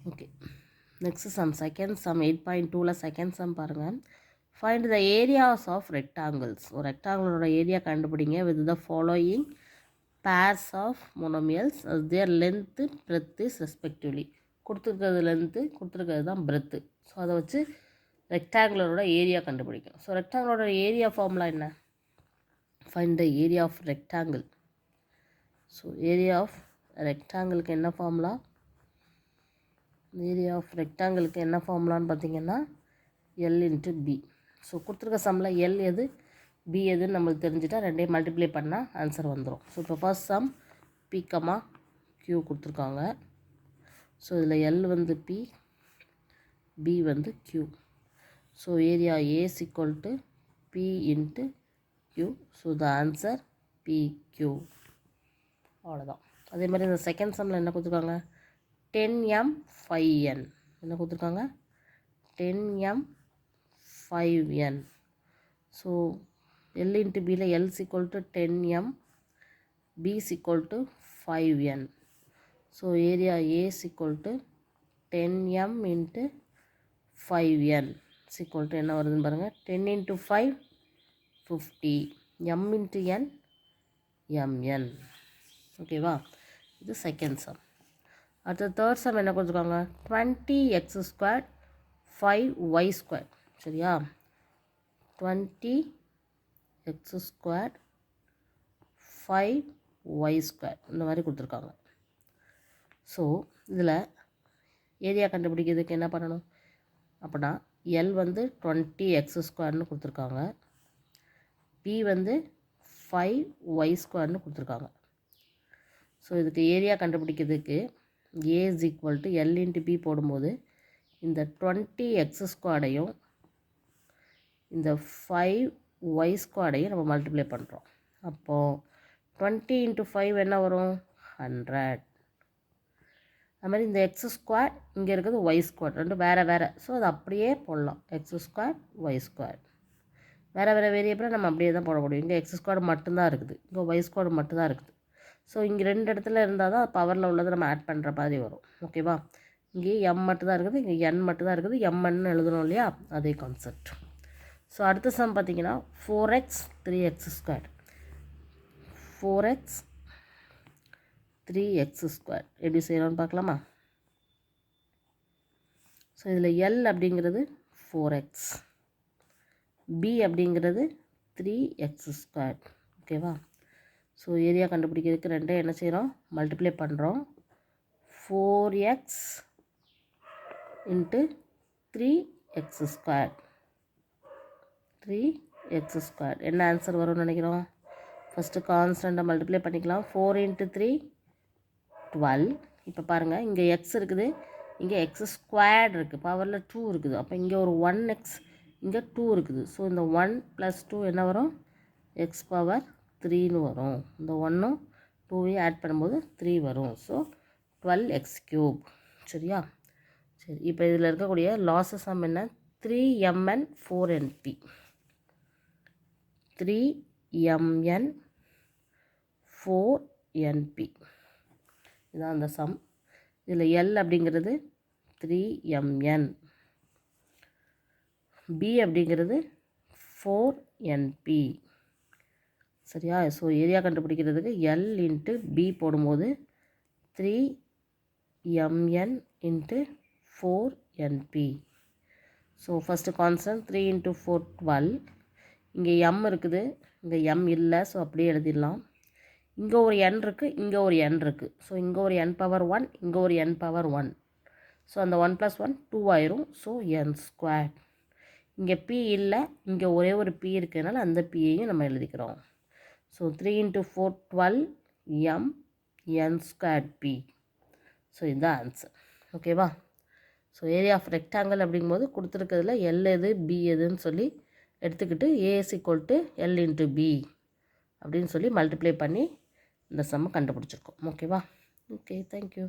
Okay, next sum second sum 8.2ல் second sum பாருங்கள். Find the areas of rectangles. ஒரு ரெக்டாங்கிளோட ஏரியா கண்டுபிடிங்க with the following pairs of monomials their length breadth respectively. கொடுத்துருக்கிறது length, கொடுத்துருக்கிறது தான் பிரெத்து. ஸோ அதை வச்சு ரெக்டாங்குலரோட ஏரியா கண்டுபிடிக்கும். ஸோ ரெக்டாங்குலரோட ஏரியா ஃபார்முலா என்ன? Find the area of rectangle. So area of ரெக்டாங்கிளுக்கு என்ன ஃபார்முலா? ஏரியா ஆஃப் ரெக்டாங்கிளுக்கு என்ன ஃபார்முலான்னு பார்த்தீங்கன்னா எல் இன்ட்டு பி. ஸோ கொடுத்துருக்க சம்மில் எல் எது பி எதுன்னு நம்மளுக்கு தெரிஞ்சுட்டா ரெண்டையும் மல்டிப்ளை பண்ணால் ஆன்சர் வந்துடும். ஸோ இப்போ first sum B comma Q கொடுத்துருக்காங்க. ஸோ இதில் எல் வந்து பி, பி வந்து Q. So area A is equal to B into Q. So the answer B Q. அவ்வளோதான். அதே மாதிரி இந்த செகண்ட் சம்மில் என்ன கொடுத்துருக்காங்க? 10m 5n. என்ன கொடுத்துருக்காங்க? 10m 5n. So L into பியில் L is equal to 10m, B is equal to 5n. So area A is equal to 10m into 5n is equal to என்ன வருதுன்னு பாருங்கள். 10 into 5 50, m into n mn. ஓகேவா? இது second sum. அடுத்த third sum என்ன கொடுத்துருக்காங்க? 20x² 5y². சரியா? 20x² 5y² இந்த மாதிரி கொடுத்துருக்காங்க. ஸோ இதில் ஏரியா கண்டுபிடிக்கிறதுக்கு என்ன பண்ணணும் அப்படின்னா எல் வந்து 20x² கொடுத்துருக்காங்க, பி வந்து 5y² கொடுத்துருக்காங்க. ஸோ இதுக்கு ஏரியா கண்டுபிடிக்கிறதுக்கு A is equal to L into B போடும்போது இந்த 20x² இந்த 5y² நம்ம மல்டிப்ளை பண்ணுறோம். அப்போது 20 இன்ட்டு 5 என்ன வரும்? 100. அது மாதிரி இந்த x² இங்கே இருக்குது y² ரெண்டும் வேறு வேறு. ஸோ அது அப்படியே போடலாம். x² y². வேறு வேறு வேரியபிளை நம்ம அப்படியே தான் போட முடியும். இங்கே x² மட்டும்தான் இருக்குது, இங்கே y² மட்டும்தான் இருக்குது. ஸோ இங்கே ரெண்டு இடத்துல இருந்தால் தான் பவரில் உள்ளதை நம்ம ஆட் பண்ணுற மாதிரி வரும். ஓகேவா? இங்கே m மட்டும்தான் இருக்குது, இங்கே n மட்டும்தான் இருக்குது. mன்னு எழுதணும் இல்லையா? அதே கான்செப்ட். ஸோ அடுத்த சம் பார்த்தீங்கன்னா 4x 3x². 4x 3x² எப்படி செய்யணும்னு பார்க்கலாமா? ஸோ இதில் L அப்படிங்கிறது 4x, B அப்படிங்கிறது 3x². ஓகேவா? ஸோ ஏரியா கண்டுபிடிக்கிறதுக்கு ரெண்டே என்ன செய்கிறோம்? மல்டிப்ளை பண்ணுறோம். 4x into 3x². 3x². என்ன ஆன்சர் வரும்னு நினைக்கிறோம்? ஃபஸ்ட்டு கான்ஸ்டண்ட்டை மல்டிப்ளை பண்ணிக்கலாம். 4 இன்ட்டு 3 12. இப்போ பாருங்கள், இங்கே எக்ஸ் இருக்குது, இங்கே x² இருக்குது, பவரில் 2 இருக்குது. அப்போ இங்கே ஒரு 1x, இங்கே 2 இருக்குது. ஸோ இந்த 1 + 2 என்ன வரும்? x⁻3ன்னு வரும். இந்த 1ம் 2வையும் ஆட் பண்ணும்போது 3 வரும். So 12x³. சரியா? சரி, இப்போ இதில் இருக்கக்கூடிய லாஸஸ் சம் என்ன? 3mn 4np. 3mn 4np இதான் அந்த சம். இதில் எல் அப்படிங்கிறது 3mn, பி அப்படிங்கிறது 4np. சரியா? ஸோ ஏரியா கண்டுபிடிக்கிறதுக்கு எல் இன்ட்டு பி போடும்போது 3mn into 4np. So first constant 3 into 4 12. இங்கே m இருக்குது, இங்கே m இல்லை. ஸோ அப்படியே எழுதிடலாம். இங்கே ஒரு n இருக்குது, இங்கே ஒரு n இருக்குது. ஸோ இங்கே ஒரு n⁻1, இங்கே ஒரு n⁻1. ஸோ அந்த 1 + 1 2 ஆயிரும். So n². இங்கே p இல்லை, இங்கே ஒரே ஒரு p இருக்கிறதுனால அந்த pயையும் நம்ம எழுதிக்கிறோம். So 3 into 4 12 m n²p. So இதுதான் ஆன்சர். ஓகேவா? ஸோ ஏரியா ஆஃப் ரெக்டாங்கிள் அப்படிங்கும்போது கொடுத்துருக்கிறதுல எல் எது பி எதுன்னு சொல்லி எடுத்துக்கிட்டு A is equal to L into B அப்படின்னு சொல்லி மல்டிப்ளை பண்ணி இந்த சம்மை கண்டுபிடிச்சிருக்கோம். ஓகேவா? Okay, thank you.